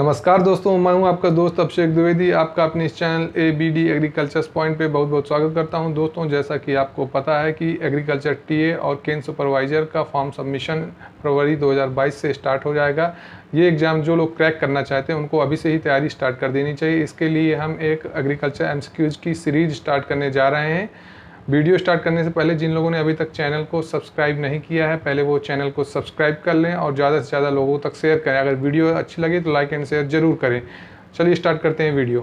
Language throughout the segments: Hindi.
नमस्कार दोस्तों, मैं हूं आपका दोस्त अभिषेक द्विवेदी। आपका अपने इस चैनल ABD एग्रीकल्चर पॉइंट पे बहुत बहुत स्वागत करता हूं। दोस्तों, जैसा कि आपको पता है कि एग्रीकल्चर टीए और केन सुपरवाइज़र का फॉर्म सबमिशन फरवरी 2022 से स्टार्ट हो जाएगा। ये एग्ज़ाम जो लोग क्रैक करना चाहते हैं उनको अभी से ही तैयारी स्टार्ट कर देनी चाहिए। इसके लिए हम एक एग्रीकल्चर MCQs की सीरीज स्टार्ट करने जा रहे हैं। वीडियो स्टार्ट करने से पहले जिन लोगों ने अभी तक चैनल को सब्सक्राइब नहीं किया है, पहले वो चैनल को सब्सक्राइब कर लें और ज़्यादा से ज़्यादा लोगों तक शेयर करें। अगर वीडियो अच्छी लगे तो लाइक एंड शेयर ज़रूर करें। चलिए स्टार्ट करते हैं वीडियो।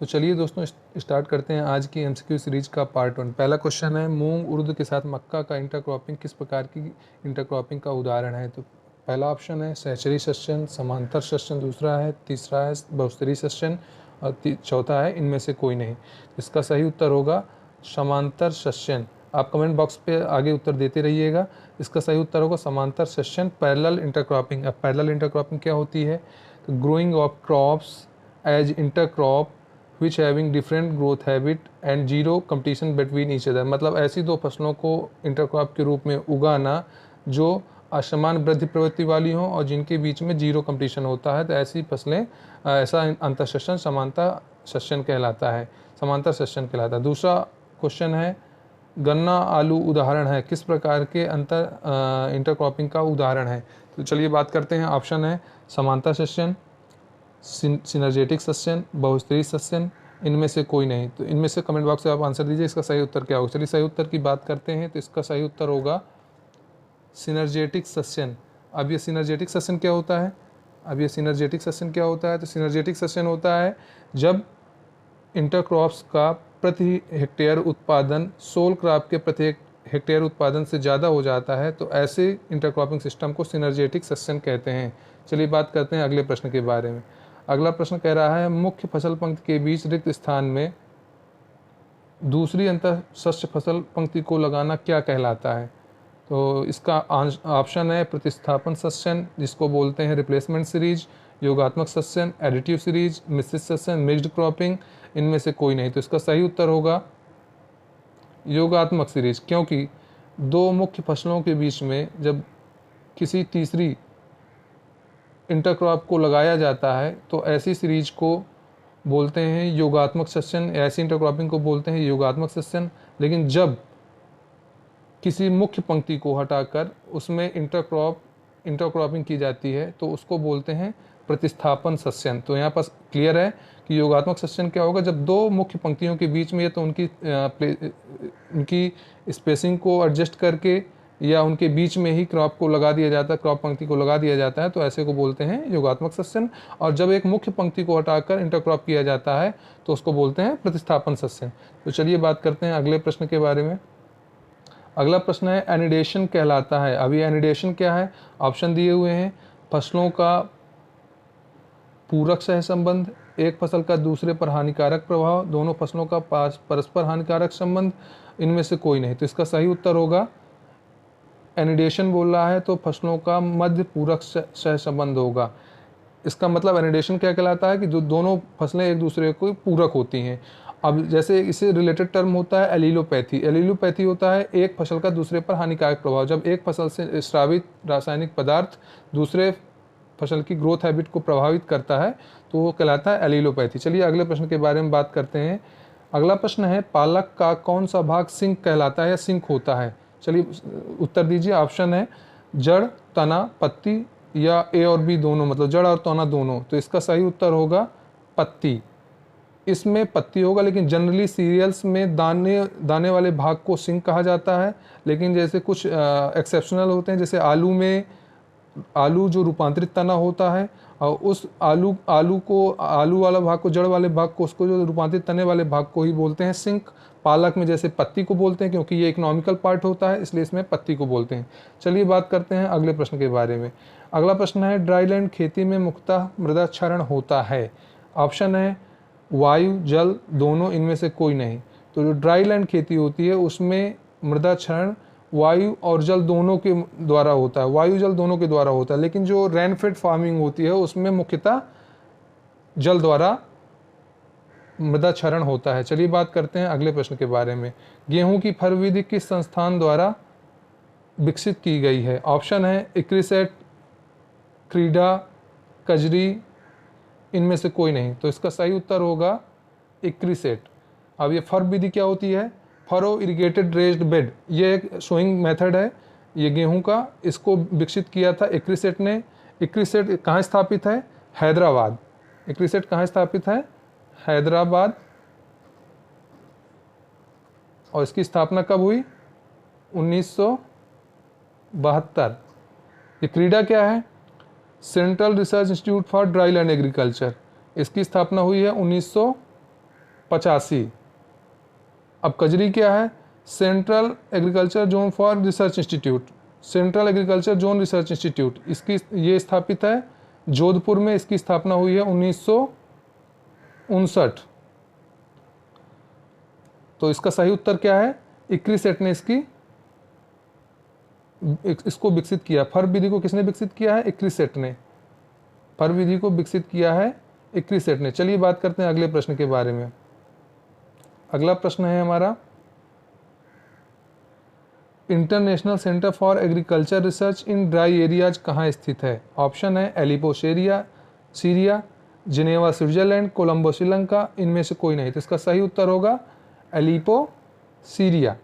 तो चलिए दोस्तों स्टार्ट करते हैं आज की MCQ सीरीज का पार्ट 1। पहला क्वेश्चन है, मूंग उर्द के साथ मक्का का इंटरक्रॉपिंग किस प्रकार की इंटरक्रॉपिंग का उदाहरण है। तो पहला ऑप्शन है सहचरी सस्यन, समांतर सस्यन दूसरा है, तीसरा है बहुस्तरीय सस्यन और चौथा है इनमें से कोई नहीं। इसका सही उत्तर होगा समांतर सस्यन। आप कमेंट बॉक्स पे आगे उत्तर देते रहिएगा। इसका सही उत्तर होगा समांतर सस्यन, पैरेलल इंटरक्रॉपिंग। अब पैरेलल इंटरक्रॉपिंग क्या होती है? Growing of crops as intercrop which having different growth habit and zero competition between each other. मतलब ऐसी दो फसलों को इंटरक्रॉप के रूप में उगाना जो असमान वृद्धि प्रवृत्ति वाली हों और जिनके बीच में जीरो कंपटीशन होता है, तो ऐसी फसलें ऐसा अंतर सस्यन समांतर सस्यन कहलाता है, समांतर सस्यन कहलाता है। दूसरा क्वेश्चन है, गन्ना आलू उदाहरण है, किस प्रकार के अंतर इंटरक्रॉपिंग का उदाहरण है। तो चलिए बात करते हैं। ऑप्शन है समांतर सस्यन, सिनर्जेटिक सस्यन, बहुस्तरीय सस्यन, इनमें से कोई नहीं। तो इनमें से कमेंट बॉक्स में आप आंसर दीजिए, इसका सही उत्तर क्या होगा। चलिए सही उत्तर की बात करते हैं। तो इसका सही उत्तर होगा सिनर्जेटिक सस्यन। अब ये सिनर्जेटिक सस्यन क्या होता है? तो सिनर्जेटिक सस्यन होता है जब इंटरक्रॉप्स का प्रति हेक्टेयर उत्पादन सोल क्रॉप के प्रति हेक्टेयर उत्पादन से ज़्यादा हो जाता है, तो ऐसे इंटरक्रॉपिंग सिस्टम को सिनर्जेटिक सस्यन कहते हैं। चलिए बात करते हैं अगले प्रश्न के बारे में। अगला प्रश्न कह रहा है, मुख्य फसल पंक्ति के बीच रिक्त स्थान में दूसरी अंतर शस्य फसल पंक्ति को लगाना क्या कहलाता है। तो इसका ऑप्शन है प्रतिस्थापन सस्यन, जिसको बोलते हैं रिप्लेसमेंट सीरीज, योगात्मक सस्यन, एडिटिव सीरीज, मिश्रित सस्यन, मिक्स्ड क्रॉपिंग, इनमें से कोई नहीं। तो इसका सही उत्तर होगा योगात्मक सीरीज, क्योंकि दो मुख्य फसलों के बीच में जब किसी तीसरी इंटरक्रॉप को लगाया जाता है तो ऐसी सीरीज को बोलते हैं योगात्मक सस्यन, ऐसी इंटरक्रॉपिंग को बोलते हैं योगात्मक सस्यन। लेकिन जब किसी मुख्य पंक्ति को हटाकर उसमें इंटरक्रॉपिंग की जाती है तो उसको बोलते हैं प्रतिस्थापन सस्यन। तो यहाँ पर क्लियर है कि योगात्मक सस्यन क्या होगा, जब दो मुख्य पंक्तियों के बीच में या तो उनकी स्पेसिंग को एडजस्ट करके या उनके बीच में ही क्रॉप को लगा दिया जाता है, क्रॉप पंक्ति को लगा दिया जाता है, तो ऐसे को बोलते हैं योगात्मक सस्यन। और जब एक मुख्य पंक्ति को हटाकर इंटरक्रॉप किया जाता है तो उसको बोलते हैं प्रतिस्थापन सस्यन। तो चलिए बात करते हैं अगले प्रश्न के बारे में। अगला प्रश्न है, एनिडेशन कहलाता है। अभी एनिडेशन क्या है? ऑप्शन दिए हुए हैं, फसलों का पूरक सहसंबंध, एक फसल का दूसरे पर हानिकारक प्रभाव, दोनों फसलों का परस्पर हानिकारक संबंध, इनमें से कोई नहीं। तो इसका सही उत्तर होगा एनिडेशन बोल रहा है तो फसलों का मध्य पूरक सहसंबंध होगा। इसका मतलब एनिडेशन क्या कहलाता है कि जो दोनों फसलें एक दूसरे को पूरक होती हैं। अब जैसे इससे रिलेटेड टर्म होता है एलिलोपैथी। एलिलोपैथी होता है एक फसल का दूसरे पर हानिकारक प्रभाव। जब एक फसल से स्रावित रासायनिक पदार्थ दूसरे फसल की ग्रोथ हैबिट को प्रभावित करता है तो वो कहलाता है एलिलोपैथी। चलिए अगले प्रश्न के बारे में बात करते हैं। अगला प्रश्न है, पालक का कौन सा भाग सिंक कहलाता है या सिंक होता है। चलिए उत्तर दीजिए। ऑप्शन है जड़, तना, पत्ती या ए और बी दोनों, मतलब जड़ और तना दोनों। तो इसका सही उत्तर होगा पत्ती। इसमें पत्ती होगा, लेकिन जनरली सीरियल्स में दाने वाले भाग को सिंक कहा जाता है। लेकिन जैसे कुछ एक्सेप्शनल होते हैं, जैसे आलू जो रूपांतरित तना होता है और उस आलू वाला भाग को, जड़ वाले भाग को, उसको जो रूपांतरित तने वाले भाग को ही बोलते हैं सिंक। पालक में जैसे पत्ती को बोलते हैं, क्योंकि ये इकोनॉमिकल पार्ट होता है इसलिए इसमें पत्ती को बोलते हैं। चलिए बात करते हैं अगले प्रश्न के बारे में। अगला प्रश्न है, ड्राईलैंड खेती में मुख्यतः मृदा क्षरण होता है। ऑप्शन है वायु, जल, दोनों, इनमें से कोई नहीं। तो जो ड्राईलैंड खेती होती है उसमें मृदा क्षरण वायु और जल दोनों के द्वारा होता है, वायु जल दोनों के द्वारा होता है। लेकिन जो रेनफेड फार्मिंग होती है उसमें मुख्यतः जल द्वारा मृदा क्षरण होता है। चलिए बात करते हैं अगले प्रश्न के बारे में। गेहूं की फर विधि किस संस्थान द्वारा विकसित की गई है। ऑप्शन है इक्रिसेट, क्रीडा, कजरी, इनमें से कोई नहीं। तो इसका सही उत्तर होगा इक्रिसेट। अब ये फर विधि क्या होती है? फरो इरिगेटेड रेज्ड बेड, ये एक सोइंग मेथड है ये गेहूं का, इसको विकसित किया था इक्रिसेट ने। इक्रिसेट कहाँ स्थापित है? हैदराबाद। इक्रिसेट कहाँ स्थापित है? हैदराबाद। और इसकी स्थापना कब हुई? 1972। ये क्रीडा क्या है? Central research institute for dry land agriculture, इसकी स्थापना हुई है 1985। अब कजरी क्या है? Central agriculture zone for research institute, central agriculture zone research institute, इसकी ये स्थापित है जोधपुर में, इसकी स्थापना हुई है 1959। तो इसका सही उत्तर क्या है? इक्रिसेट ने इसको विकसित किया। फर विधि को किसने विकसित किया है? इक्रिसेट ने। फर विधि को विकसित किया है इक्रिसेट ने। चलिए बात करते हैं अगले प्रश्न के बारे में। अगला प्रश्न है हमारा, international centre for agriculture research in dry areas कहाँ स्थित है? ऑप्शन है Aleppo Syria, Geneva Switzerland, Colombo Sri Lanka, इनमें से कोई नहीं। तो इसका सही उत्तर होगा एलिपो सीरिया।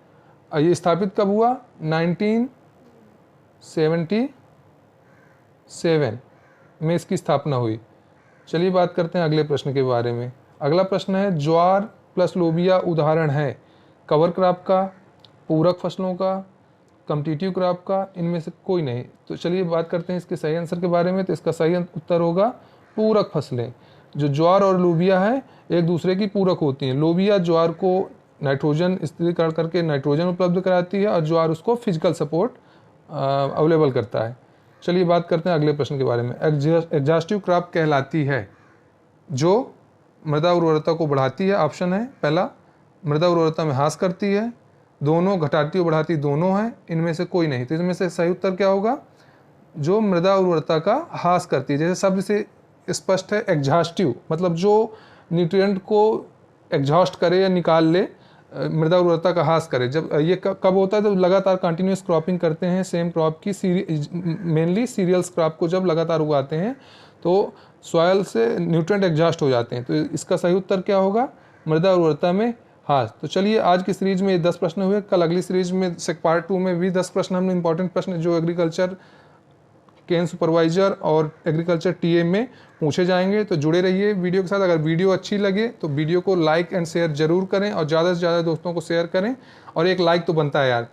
ये स्थापित कब हुआ? 1977 में इसकी स्थापना हुई। चलिए बात करते हैं अगले प्रश्न के बारे में। अगला प्रश्न है, ज्वार प्लस लोबिया उदाहरण है कवर क्रॉप का, पूरक फसलों का, कम्पिटिटिव क्रॉप का, इनमें से कोई नहीं। तो चलिए बात करते हैं इसके सही आंसर के बारे में। तो इसका सही उत्तर होगा पूरक फसलें। जो ज्वार और लोबिया है एक दूसरे की पूरक होती हैं। लोबिया ज्वार को नाइट्रोजन स्थिरीकरण करके नाइट्रोजन उपलब्ध कराती है और ज्वार उसको फिजिकल सपोर्ट अवेलेबल करता है। चलिए बात करते हैं अगले प्रश्न के बारे में। एग्जॉस्टिव क्रॉप कहलाती है जो मृदा उर्वरता को बढ़ाती है। ऑप्शन है पहला, मृदा उर्वरता में ह्रास करती है, दोनों, घटाती और बढ़ाती दोनों है, इनमें से कोई नहीं। तो इसमें से सही उत्तर क्या होगा? जो मृदा उर्वरता का ह्रास करती है। जैसे शब्द से स्पष्ट है, एग्जॉस्टिव मतलब जो न्यूट्रिएंट को एग्जॉस्ट करे या निकाल ले, मृदा उर्वरता का ह्रास करे। जब ये कब होता है? जब लगातार कंटिन्यूस क्रॉपिंग करते हैं सेम क्रॉप की, मेनली सीरियल्स क्रॉप को जब लगातार उगाते हैं तो सॉयल से न्यूट्रिएंट एग्जॉस्ट हो जाते हैं। तो इसका सही उत्तर क्या होगा? मृदा उर्वरता में ह्रास। तो चलिए आज की सीरीज में 10 प्रश्न हुए। कल अगली सीरीज में पार्ट 2 में भी 10 प्रश्न हमने इंपॉर्टेंट प्रश्न जो एग्रीकल्चर केन सुपरवाइजर और एग्रीकल्चर टीए में पूछे जाएंगे। तो जुड़े रहिए वीडियो के साथ। अगर वीडियो अच्छी लगे तो वीडियो को लाइक एंड शेयर जरूर करें और ज़्यादा से ज़्यादा दोस्तों को शेयर करें। और एक लाइक तो बनता है यार,